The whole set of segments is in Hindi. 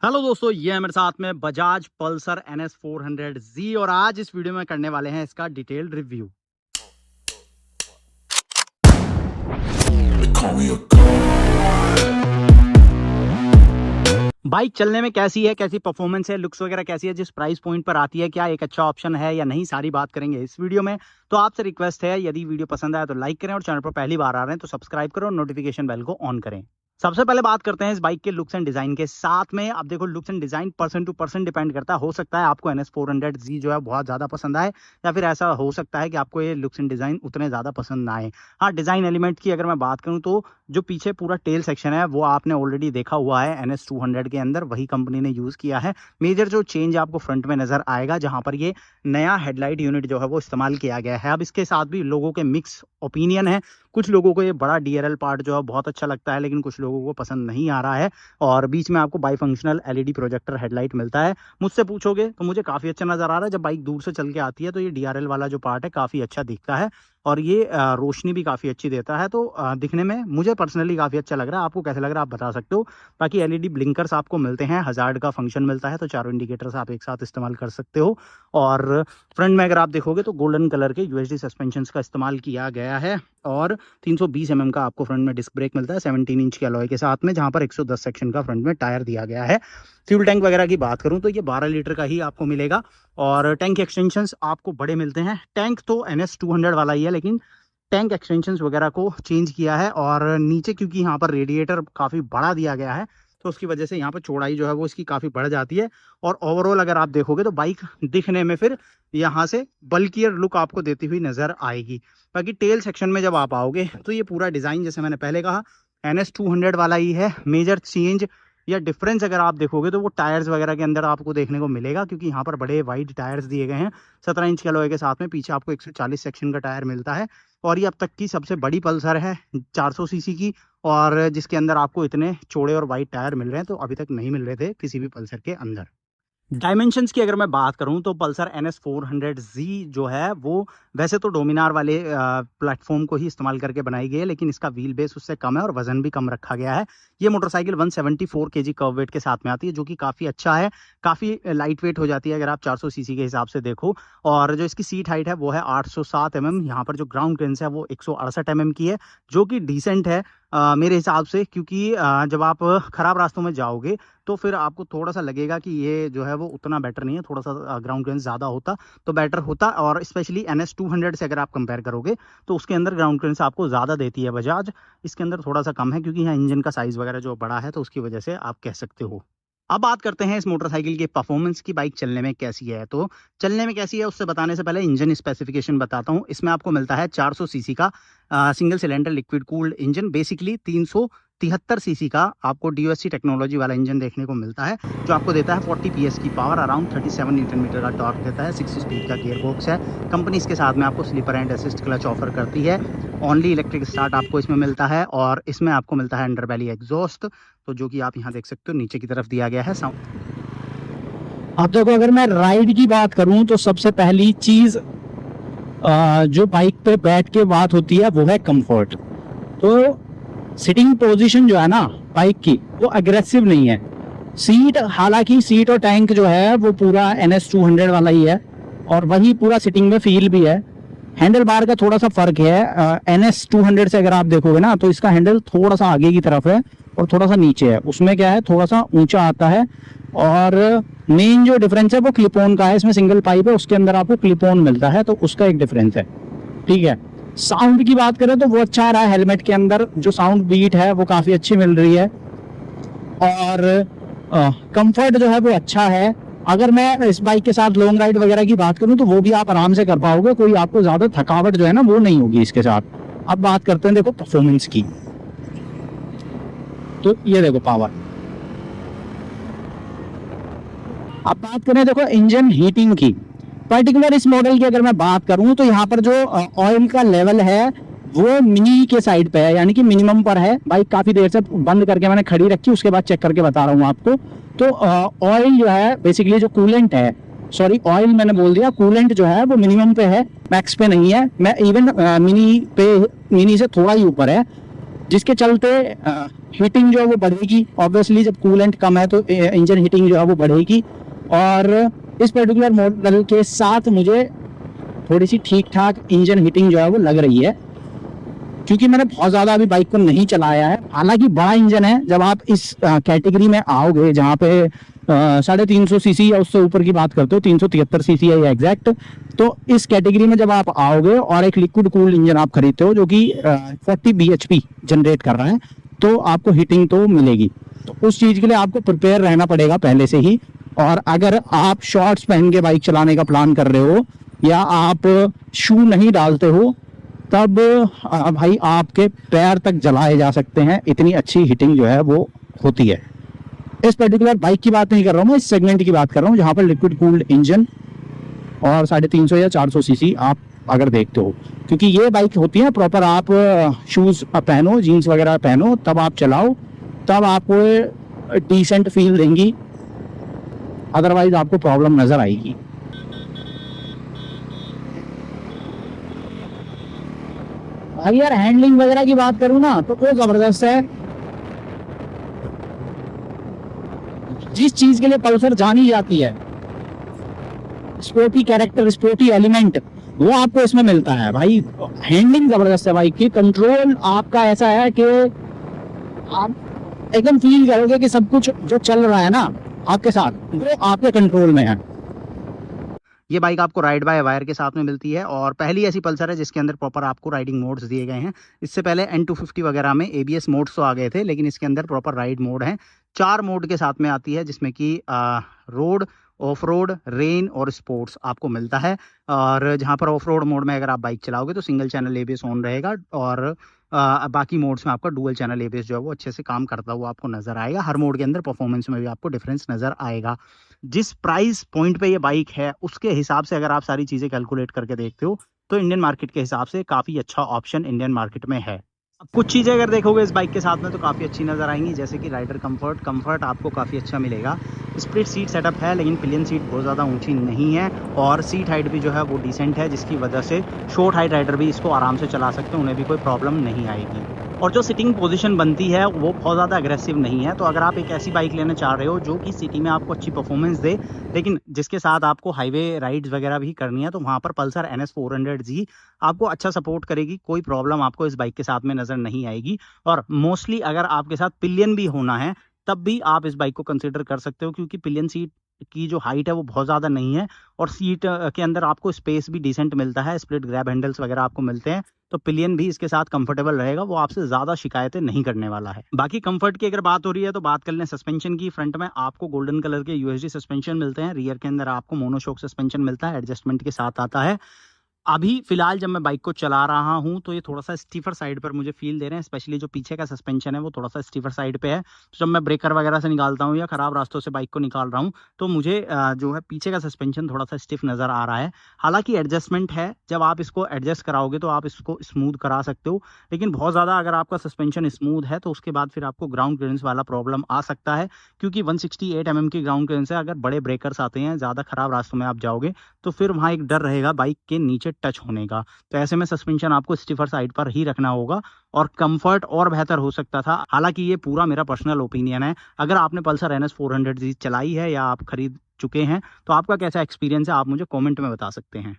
हेलो दोस्तों, ये है मेरे साथ में बजाज पल्सर NS 400Z और आज इस वीडियो में करने वाले हैं इसका डिटेल्ड रिव्यू। बाइक चलने में कैसी है, कैसी परफॉर्मेंस है, लुक्स वगैरह कैसी है, जिस प्राइस पॉइंट पर आती है, क्या एक अच्छा ऑप्शन है या नहीं, सारी बात करेंगे इस वीडियो में। तो आपसे रिक्वेस्ट है, यदि वीडियो पसंद आया तो लाइक करें और चैनल पर पहली बार आ रहे हैं तो सब्सक्राइब करो और नोटिफिकेशन बेल को ऑन करें। सबसे पहले बात करते हैं इस बाइक के लुक्स एंड डिजाइन के साथ में। अब देखो, looks and design person to person depend करता है। हो सकता है आपको NS 400Z जो है बहुत ज्यादा पसंद आए, या फिर ऐसा हो सकता है कि आपको ये लुक्स एंड डिजाइन उतने ज्यादा पसंद ना आए। हाँ, डिजाइन एलिमेंट की अगर मैं बात करूं तो जो पीछे पूरा टेल सेक्शन है वो आपने ऑलरेडी देखा हुआ है NS 200 के अंदर, वही कंपनी ने यूज किया है। मेजर जो चेंज आपको फ्रंट में नजर आएगा, जहां पर ये नया हेडलाइट यूनिट जो है वो इस्तेमाल किया गया है। अब इसके साथ भी लोगों के मिक्स ओपिनियन है। कुछ लोगों को ये बड़ा DRL पार्ट जो है बहुत अच्छा लगता है, लेकिन कुछ लोगों को पसंद नहीं आ रहा है। और बीच में आपको by functional LED projector headlight मिलता है। मुझसे पूछोगे तो मुझे काफ़ी अच्छा नज़र आ रहा है। जब बाइक दूर से चल के आती है तो ये DRL वाला जो पार्ट है काफ़ी अच्छा दिखता है और ये रोशनी भी काफ़ी अच्छी देता है। तो दिखने में मुझे पर्सनली काफ़ी अच्छा लग रहा है। आपको कैसे लग रहा है आप बता सकते हो। बाकी LED ब्लिंकर्स आपको मिलते हैं, हजार्ड का फंक्शन मिलता है, तो चारों इंडिकेटर्स आप एक साथ इस्तेमाल कर सकते हो। और फ्रंट में अगर आप देखोगे तो गोल्डन कलर के USD सस्पेंशन का इस्तेमाल किया गया है और 320 mm का आपको फ्रंट में डिस्क ब्रेक मिलता है 17 इंच के अलॉय के साथ में, जहां पर 110 सेक्शन का फ्रंट में टायर दिया गया है। फ्यूल टैंक वगैरह की बात करूं तो ये 12 लीटर का ही आपको मिलेगा और टैंक एक्सटेंशंस आपको बड़े मिलते हैं। टैंक तो NS 200 वाला ही है, लेकिन टैंक एक्सटेंशंस वगैरह को चेंज किया है और नीचे क्योंकि यहाँ पर रेडिएटर काफ़ी बड़ा दिया गया है तो उसकी वजह से यहाँ पर चौड़ाई जो है वो इसकी काफ़ी बढ़ जाती है। और ओवरऑल अगर आप देखोगे तो बाइक दिखने में फिर यहाँ से बल्कियर लुक आपको देती हुई नजर आएगी। बाकी टेल सेक्शन में जब आप आओगे तो ये पूरा डिज़ाइन जैसे मैंने पहले कहा NS 200 वाला ही है। मेजर चेंज या डिफरेंस अगर आप देखोगे तो वो टायर्स वगैरह के अंदर आपको देखने को मिलेगा, क्योंकि यहाँ पर बड़े वाइड टायर्स दिए गए हैं 17 इंच के अलॉय के साथ में। पीछे आपको 140 सेक्शन का टायर मिलता है और ये अब तक की सबसे बड़ी पल्सर है 400 सीसी की, और जिसके अंदर आपको इतने चौड़े और वाइड टायर मिल रहे हैं तो अभी तक नहीं मिल रहे थे किसी भी पल्सर के अंदर। डायमेंशंस की अगर मैं बात करूं तो पल्सर NS 400Z जो है वो वैसे तो डोमिनार वाले प्लेटफॉर्म को ही इस्तेमाल करके बनाई गई है, लेकिन इसका व्हील बेस उससे कम है और वजन भी कम रखा गया है। ये मोटरसाइकिल 174 kg कर्व वेट के साथ में आती है, जो कि काफ़ी अच्छा है। काफ़ी लाइट वेट हो जाती है अगर आप 400 सीसी के हिसाब से देखो। और जो इसकी सीट हाइट है वो है 807 mm। यहाँ पर जो ग्राउंड क्लियरेंस है वो 168 mm की है, जो कि डिसेंट है मेरे हिसाब से, क्योंकि जब आप ख़राब रास्तों में जाओगे तो फिर आपको थोड़ा सा लगेगा कि ये जो है वो उतना बेटर नहीं है। थोड़ा सा ग्राउंड क्लियरेंस ज़्यादा होता तो बेटर होता, और स्पेशली NS 200 से अगर आप कंपेयर करोगे तो उसके अंदर ग्राउंड क्लियरेंस आपको ज़्यादा देती है बजाज। इसके अंदर थोड़ा सा कम है, क्योंकि यहाँ इंजन का साइज़ वगैरह जो बड़ा है तो उसकी वजह से आप कह सकते हो। अब बात करते हैं इस मोटरसाइकिल के परफॉर्मेंस की। बाइक चलने में कैसी है, तो चलने में कैसी है उससे बताने से पहले इंजन स्पेसिफिकेशन बताता हूँ। इसमें आपको मिलता है 400 सीसी का single cylinder liquid cooled engine. Basically 373 CC का आपको DOSC टेक्नोलॉजी वाला इंजन देखने को मिलता है, जो आपको देता है 40 PS की पावर, अराउंड 37 न्यूटन मीटर का टॉर्क देता है। 6 स्पीड का गियर बॉक्स है। कंपनी इसके साथ में आपको slipper and assist clutch offer करती है। ओनली इलेक्ट्रिक स्टार्ट आपको इसमें मिलता है और इसमें आपको मिलता है अंडरबेली एग्जॉस्ट, तो जो कि आप यहाँ देख सकते हो नीचे की तरफ दिया गया है साउंड। अब देखो, अगर मैं राइड की बात करूं तो सबसे पहली चीज जो बाइक पे बैठ के बात होती है वो है कंफर्ट। तो सिटिंग पोजीशन जो है ना बाइक की, वो अग्रेसिव नहीं है। सीट, हालांकि सीट और टैंक जो है वो पूरा NS 200 वाला ही है और वही पूरा सिटिंग में फील भी है। हैंडल बार का थोड़ा सा फर्क है। NS 200 से अगर आप देखोगे ना तो इसका हैंडल थोड़ा सा आगे की तरफ है और थोड़ा सा नीचे है। उसमें क्या है, थोड़ा सा ऊंचा आता है। और मेन जो डिफरेंस है वो क्लिप ऑन का है। इसमें सिंगल पाइप है, उसके अंदर आपको क्लिप ऑन मिलता है, तो उसका एक डिफरेंस है। ठीक है। साउंड की बात करें तो वो अच्छा आ रहा है। हेलमेट के अंदर जो साउंड बीट है वो काफी अच्छी मिल रही है और कंफर्ट जो है वो अच्छा है। अगर मैं इस बाइक के साथ लॉन्ग राइड वगैरह की बात करूं तो वो भी आप आराम से कर पाओगे, कोई आपको ज्यादा थकावट जो है ना वो नहीं होगी इसके साथ। अब बात करते हैं देखो परफॉर्मेंस की। तो ये देखो पावर। अब बात करें देखो इंजन हीटिंग की। पर्टिकुलर इस मॉडल की अगर मैं बात करूं तो यहाँ पर जो ऑयल का लेवल है वो मिनी के साइड पे है, यानी कि मिनिमम पर है। बाइक काफी देर से बंद करके मैंने खड़ी रखी, उसके बाद चेक करके बता रहा हूँ आपको। तो ऑयल जो है बेसिकली जो कूलेंट है, सॉरी ऑयल मैंने बोल दिया, कूलेंट जो है वो मिनिमम पे है, मैक्स पे नहीं है। मैं इवन मिनी से थोड़ा ही ऊपर है। जिसके चलते हीटिंग जो है वो बढ़ेगी। ऑब्वियसली जब कूलेंट कम है तो इंजन हीटिंग जो है वो बढ़ेगी। और इस पर्टिकुलर मॉडल के साथ मुझे थोड़ी सी ठीक ठाक इंजन हीटिंग जो है वो लग रही है, क्योंकि मैंने बहुत ज़्यादा अभी बाइक को नहीं चलाया है। हालांकि बड़ा इंजन है, जब आप इस कैटेगरी में आओगे जहाँ पे 350 सीसी या उससे ऊपर की बात करते हो, 373 सीसी है एग्जैक्ट, तो इस कैटेगरी में जब आप आओगे और एक लिक्विड कूल्ड इंजन आप खरीदते हो जो कि 40 bhp जनरेट कर रहा है, तो आपको हीटिंग तो मिलेगी। तो उस चीज़ के लिए आपको प्रिपेयर रहना पड़ेगा पहले से ही। और अगर आप शॉर्ट्स पहन के बाइक चलाने का प्लान कर रहे हो या आप शू नहीं डालते हो, तब भाई आपके पैर तक जलाए जा सकते हैं, इतनी अच्छी हीटिंग जो है वो होती है। इस पर्टिकुलर बाइक की बात नहीं कर रहा हूँ मैं, इस सेगमेंट की बात कर रहा हूँ जहाँ पर लिक्विड कूल्ड इंजन और 350 या 400 सीसी आप अगर देखते हो, क्योंकि ये बाइक होती है प्रॉपर, आप शूज़ पहनो, जीन्स वगैरह पहनो, तब आप चलाओ, तब आपको डिसेंट फील देंगी, अदरवाइज आपको प्रॉब्लम नज़र आएगी। भाई यार हैंडलिंग वगैरह की बात करूँ ना तो वो ज़बरदस्त है। जिस चीज़ के लिए पल्सर जानी जाती है, स्पोर्टी कैरेक्टर, स्पोर्टी एलिमेंट, वो आपको इसमें मिलता है भाई। हैंडलिंग जबरदस्त है बाइक की, कंट्रोल आपका ऐसा है कि आप एकदम फील करोगे कि सब कुछ जो चल रहा है ना आपके साथ, वो आपके कंट्रोल में है। ये बाइक आपको राइड बाय वायर के साथ में मिलती है और पहली ऐसी पल्सर है जिसके अंदर प्रॉपर आपको राइडिंग मोड्स दिए गए हैं। इससे पहले N250 वगैरह में ABS मोड्स तो आ गए थे, लेकिन इसके अंदर प्रॉपर राइड मोड है। 4 मोड के साथ में आती है, जिसमें कि रोड, ऑफ रोड, रेन और स्पोर्ट्स आपको मिलता है। और जहाँ पर ऑफ रोड मोड में अगर आप बाइक चलाओगे तो सिंगल चैनल ABS ऑन रहेगा और बाकी मोड्स में आपका डुअल चैनल ABS जो है वो अच्छे से काम करता हुआ आपको नज़र आएगा। हर मोड के अंदर परफॉर्मेंस में भी आपको डिफरेंस नज़र आएगा। जिस प्राइस पॉइंट पे ये बाइक है उसके हिसाब से अगर आप सारी चीज़ें कैलकुलेट करके देखते हो तो इंडियन मार्केट के हिसाब से काफ़ी अच्छा ऑप्शन इंडियन मार्केट में है। अब कुछ चीज़ें अगर देखोगे इस बाइक के साथ में तो काफ़ी अच्छी नज़र आएंगी, जैसे कि राइडर कंफर्ट आपको काफ़ी अच्छा मिलेगा। स्प्लिट सीट सेटअप है, लेकिन पिलियन सीट बहुत ज़्यादा ऊंची नहीं है और सीट हाइट भी जो है वो डिसेंट है, जिसकी वजह से शॉर्ट हाइट राइडर भी इसको आराम से चला सकते हैं, उन्हें भी कोई प्रॉब्लम नहीं आएगी। और जो सिटिंग पोजीशन बनती है वो बहुत ज़्यादा अग्रेसिव नहीं है। तो अगर आप एक ऐसी बाइक लेना चाह रहे हो जो कि सिटी में आपको अच्छी परफॉर्मेंस दे, लेकिन जिसके साथ आपको हाईवे राइड्स वगैरह भी करनी है, तो वहाँ पर पल्सर NS 400G आपको अच्छा सपोर्ट करेगी। कोई प्रॉब्लम आपको इस बाइक के साथ में नज़र नहीं आएगी। और मोस्टली अगर आपके साथ पिलियन भी होना है तब भी आप इस बाइक को कंसिडर कर सकते हो, क्योंकि पिलियन सीट की जो हाइट है वो बहुत ज़्यादा नहीं है और सीट के अंदर आपको स्पेस भी डिसेंट मिलता है, स्प्लिट ग्रैब हैंडल्स वगैरह आपको मिलते हैं, तो पिलियन भी इसके साथ कंफर्टेबल रहेगा, वो आपसे ज़्यादा शिकायतें नहीं करने वाला है। बाकी कंफर्ट की अगर बात हो रही है तो बात कर लें सस्पेंशन की। फ्रंट में आपको गोल्डन कलर के USD सस्पेंशन मिलते हैं, रियर के अंदर आपको मोनोशॉक सस्पेंशन मिलता है, एडजस्टमेंट के साथ आता है। अभी फिलहाल जब मैं बाइक को चला रहा हूं तो ये थोड़ा सा स्टीफर साइड पर मुझे फील दे रहे हैं, स्पेशली जो पीछे का सस्पेंशन है वो थोड़ा सा स्टीफर साइड पे है। तो जब मैं ब्रेकर वगैरह से निकालता हूं या खराब रास्तों से बाइक को निकाल रहा हूं तो मुझे जो है पीछे का सस्पेंशन थोड़ा सा स्टिफ नज़र आ रहा है। हालांकि एडजस्टमेंट है, जब आप इसको एडजस्ट कराओगे तो आप इसको स्मूथ करा सकते हो, लेकिन बहुत ज़्यादा अगर आपका सस्पेंशन स्मूथ है तो उसके बाद फिर आपको ग्राउंड क्लियरेंस वाला प्रॉब्लम आ सकता है, क्योंकि 168 mm की ग्राउंड क्लियरेंस है। अगर बड़े ब्रेकर्स आते हैं, ज़्यादा खराब रास्तों में आप जाओगे तो फिर वहाँ एक डर रहेगा बाइक के नीचे टच होने का। तो ऐसे में सस्पेंशन आपको स्टिफर साइड पर ही रखना होगा और कंफर्ट और बेहतर हो सकता था। हालांकि ये पूरा मेरा पर्सनल ओपिनियन है। अगर आपने पल्सर NS 400G चलाई है या आप खरीद चुके हैं तो आपका कैसा एक्सपीरियंस है, आप मुझे कमेंट में बता सकते हैं।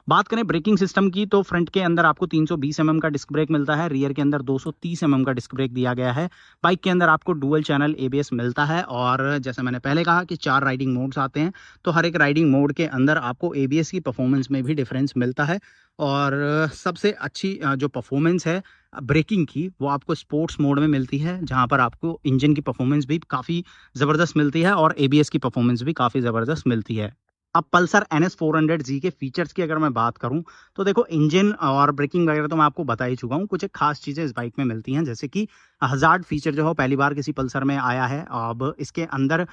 बात करें ब्रेकिंग सिस्टम की तो फ्रंट के अंदर आपको 320 mm का डिस्क ब्रेक मिलता है, रियर के अंदर 230 mm का डिस्क ब्रेक दिया गया है। बाइक के अंदर आपको डुअल चैनल ABS मिलता है और जैसे मैंने पहले कहा कि 4 राइडिंग मोड्स आते हैं, तो हर एक राइडिंग मोड के अंदर आपको ABS की परफॉर्मेंस में भी डिफरेंस मिलता है। और सबसे अच्छी जो परफॉर्मेंस है ब्रेकिंग की वो आपको स्पोर्ट्स मोड में मिलती है, जहां पर आपको इंजन की परफॉर्मेंस भी काफ़ी ज़बरदस्त मिलती है और ABS की परफॉर्मेंस भी काफ़ी ज़बरदस्त मिलती है। अब पल्सर NS 400G के फीचर्स की अगर मैं बात करूं तो देखो, इंजन और ब्रेकिंग वगैरह तो मैं आपको बता ही चुका हूं। कुछ एक खास चीज़ें इस बाइक में मिलती हैं, जैसे कि हज़ार्ड फीचर जो है पहली बार किसी पल्सर में आया है। अब इसके अंदर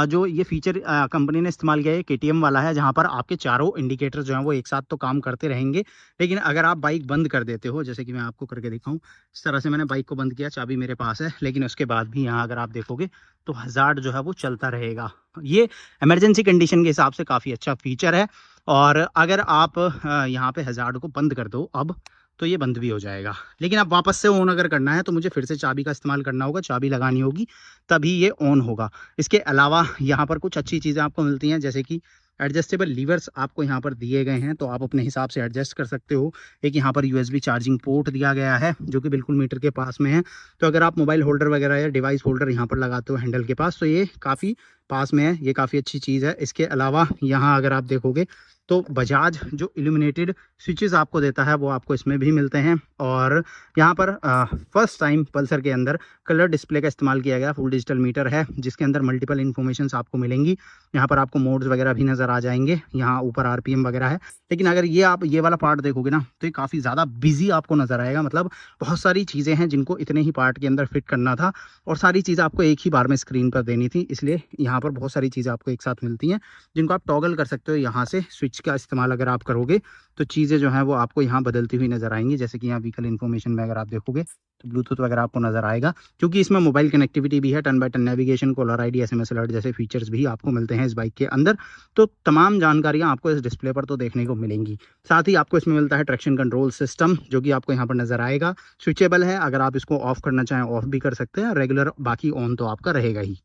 जो ये फीचर कंपनी ने इस्तेमाल किया है KTM वाला है, जहां पर आपके चारों इंडिकेटर जो हैं वो एक साथ तो काम करते रहेंगे, लेकिन अगर आप बाइक बंद कर देते हो, जैसे कि मैं आपको करके दिखाऊं, इस तरह से मैंने बाइक को बंद किया, चाबी मेरे पास है, लेकिन उसके बाद भी यहाँ अगर आप देखोगे तो हज़ार्ड जो है वो चलता रहेगा। ये इमरजेंसी कंडीशन के हिसाब से काफ़ी अच्छा फीचर है। और अगर आप यहाँ पे हज़ार्ड को बंद कर दो अब, तो ये बंद भी हो जाएगा। लेकिन अब वापस से ऑन अगर करना है तो मुझे फिर से चाबी का इस्तेमाल करना होगा, चाबी लगानी होगी तभी ये ऑन होगा। इसके अलावा यहाँ पर कुछ अच्छी चीज़ें आपको मिलती हैं, जैसे कि एडजस्टेबल लीवर्स आपको यहाँ पर दिए गए हैं, तो आप अपने हिसाब से एडजस्ट कर सकते हो। एक यहाँ पर USB चार्जिंग पोर्ट दिया गया है जो कि बिल्कुल मीटर के पास में है, तो अगर आप मोबाइल होल्डर वगैरह या डिवाइस होल्डर यहाँ पर लगाते हो हैंडल के पास तो ये काफ़ी पास में है, ये काफ़ी अच्छी चीज़ है। इसके अलावा यहाँ अगर आप देखोगे तो बजाज जो इल्यूमिनेटेड स्विचेस आपको देता है वो आपको इसमें भी मिलते हैं। और यहाँ पर फर्स्ट टाइम पल्सर के अंदर कलर डिस्प्ले का इस्तेमाल किया गया, फुल डिजिटल मीटर है जिसके अंदर मल्टीपल इन्फॉर्मेशंस आपको मिलेंगी। यहाँ पर आपको मोड्स वगैरह भी नज़र आ जाएंगे, यहाँ ऊपर RPM वगैरह है। लेकिन अगर ये आप ये वाला पार्ट देखोगे ना तो ये काफ़ी ज़्यादा बिजी आपको नज़र आएगा, मतलब बहुत सारी चीज़ें हैं जिनको इतने ही पार्ट के अंदर फिट करना था और सारी चीज़ें आपको एक ही बार में स्क्रीन पर देनी थी, इसलिए यहाँ पर बहुत सारी चीज़ें आपको एक साथ मिलती हैं जिनको आप टॉगल कर सकते हो। यहाँ से स्विच का इस्तेमाल अगर आप करोगे तो चीज़ें जो हैं वो आपको यहाँ बदलती हुई नज़र आएंगी। जैसे कि यहाँ व्हीकल इन्फॉर्मेशन में अगर आप देखोगे तो ब्लूटूथ वगैरह आपको नज़र आएगा, क्योंकि इसमें मोबाइल कनेक्टिविटी भी है, 10x10 navigation, caller ID, SMS alert जैसे फीचर्स भी आपको मिलते हैं इस बाइक के अंदर। तो तमाम जानकारियाँ आपको इस डिस्प्ले पर तो देखने को मिलेंगी। साथ ही आपको इसमें मिलता है ट्रैक्शन कंट्रोल सिस्टम जो कि आपको यहाँ पर नज़र आएगा, स्विचेबल है, अगर आप इसको ऑफ करना चाहें ऑफ भी कर सकते हैं, रेगुलर बाकी ऑन तो आपका रहेगा ही।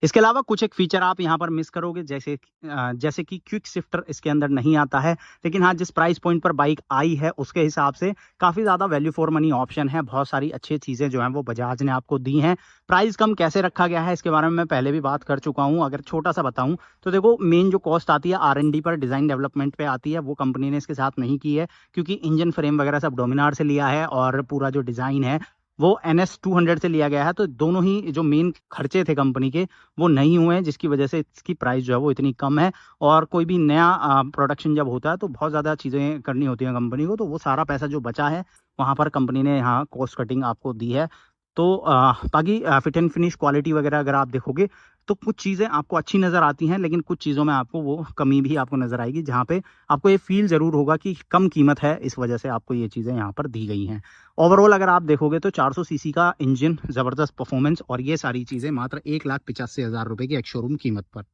इसके अलावा कुछ एक फीचर आप यहाँ पर मिस करोगे, जैसे कि क्विक शिफ्टर इसके अंदर नहीं आता है। लेकिन हाँ, जिस प्राइस पॉइंट पर बाइक आई है उसके हिसाब से काफ़ी ज़्यादा वैल्यू फॉर मनी ऑप्शन है, बहुत सारी अच्छी चीज़ें जो हैं वो बजाज ने आपको दी हैं। प्राइस कम कैसे रखा गया है इसके बारे में मैं पहले भी बात कर चुका हूँ, अगर छोटा सा बताऊँ तो देखो, मेन जो कॉस्ट आती है R&D पर, डिज़ाइन डेवलपमेंट पे आती है, वो कंपनी ने इसके साथ नहीं की है, क्योंकि इंजन फ्रेम वगैरह सब डोमिनार से लिया है और पूरा जो डिज़ाइन है वो NS 200 से लिया गया है। तो दोनों ही जो मेन खर्चे थे कंपनी के वो नहीं हुए हैं, जिसकी वजह से इसकी प्राइस जो है वो इतनी कम है। और कोई भी नया प्रोडक्शन जब होता है तो बहुत ज़्यादा चीज़ें करनी होती हैं कंपनी को, तो वो सारा पैसा जो बचा है वहाँ पर कंपनी ने यहाँ कॉस्ट कटिंग आपको दी है। तो बाकी फिट एंड फिनिश क्वालिटी वगैरह अगर आप देखोगे तो कुछ चीज़ें आपको अच्छी नज़र आती हैं, लेकिन कुछ चीज़ों में आपको वो कमी भी आपको नज़र आएगी, जहाँ पे आपको ये फील ज़रूर होगा कि कम कीमत है, इस वजह से आपको ये चीज़ें यहाँ पर दी गई हैं। ओवरऑल अगर आप देखोगे तो 400 सीसी का इंजन, ज़बरदस्त परफॉर्मेंस और ये सारी चीज़ें मात्र 1,85,000 रुपये की एक शोरूम कीमत पर।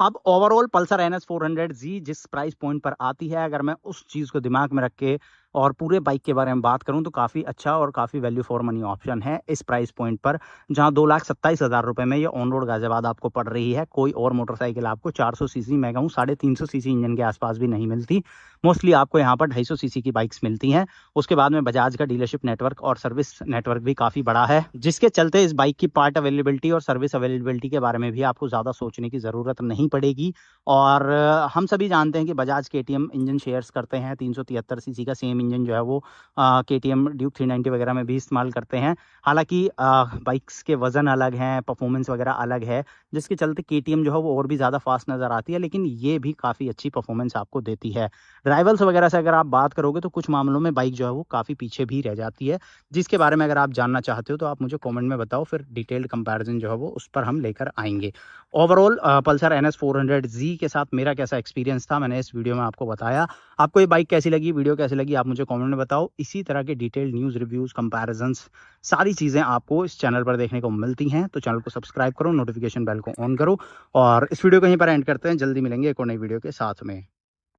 अब ओवरऑल पल्सर NS 400Z जिस प्राइस पॉइंट पर आती है, अगर मैं उस चीज़ को दिमाग में रख के और पूरे बाइक के बारे में बात करूं तो काफ़ी अच्छा और काफ़ी वैल्यू फॉर मनी ऑप्शन है इस प्राइस पॉइंट पर, जहां 2,27,000 रुपये में ये ऑन रोड गाजियाबाद आपको पड़ रही है। कोई और मोटरसाइकिल आपको 400 सीसी, मैं कहूँ 350 सीसी इंजन के आसपास भी नहीं मिलती। मोस्टली आपको यहाँ पर 250 सीसी की बाइक्स मिलती हैं। उसके बाद में बजाज का डीलरशिप नेटवर्क और सर्विस नेटवर्क भी काफ़ी बड़ा है, जिसके चलते इस बाइक की पार्ट अवेलेबिलिटी और सर्विस अवेलेबिलिटी के बारे में भी आपको ज़्यादा सोचने की ज़रूरत नहीं पड़ेगी। और हम सभी जानते हैं कि बजाज KTM इंजन शेयर्स करते हैं, 373 सीसी का सेम इंजन जो है वो KTM ड्यूक 390 वगैरह में भी इस्तेमाल करते हैं। हालांकि बाइक्स के वज़न अलग हैं, परफॉर्मेंस वगैरह अलग है, जिसके चलते KTM जो है वो और भी ज़्यादा फास्ट नज़र आती है, लेकिन ये भी काफ़ी अच्छी परफॉर्मेंस आपको देती है। राइवल्स वगैरह से अगर आप बात करोगे तो कुछ मामलों में बाइक जो है वो काफ़ी पीछे भी रह जाती है, जिसके बारे में अगर आप जानना चाहते हो तो आप मुझे कमेंट में बताओ, फिर डिटेल्ड कंपैरिजन जो है वो उस पर हम लेकर आएंगे। ओवरऑल पल्सर NS 400Z के साथ मेरा कैसा एक्सपीरियंस था मैंने इस वीडियो में आपको बताया। आपको ये बाइक कैसी लगी, वीडियो कैसी लगी, आप मुझे कमेंट में बताओ। इसी तरह के डिटेल्ड न्यूज़, रिव्यूज़, कंपैरिजन्स, सारी चीज़ें आपको इस चैनल पर देखने को मिलती हैं, तो चैनल को सब्सक्राइब करो, नोटिफिकेशन बेल को ऑन करो और इस वीडियो को यहीं पर एंड करते हैं। जल्दी मिलेंगे एक और नई वीडियो के साथ में।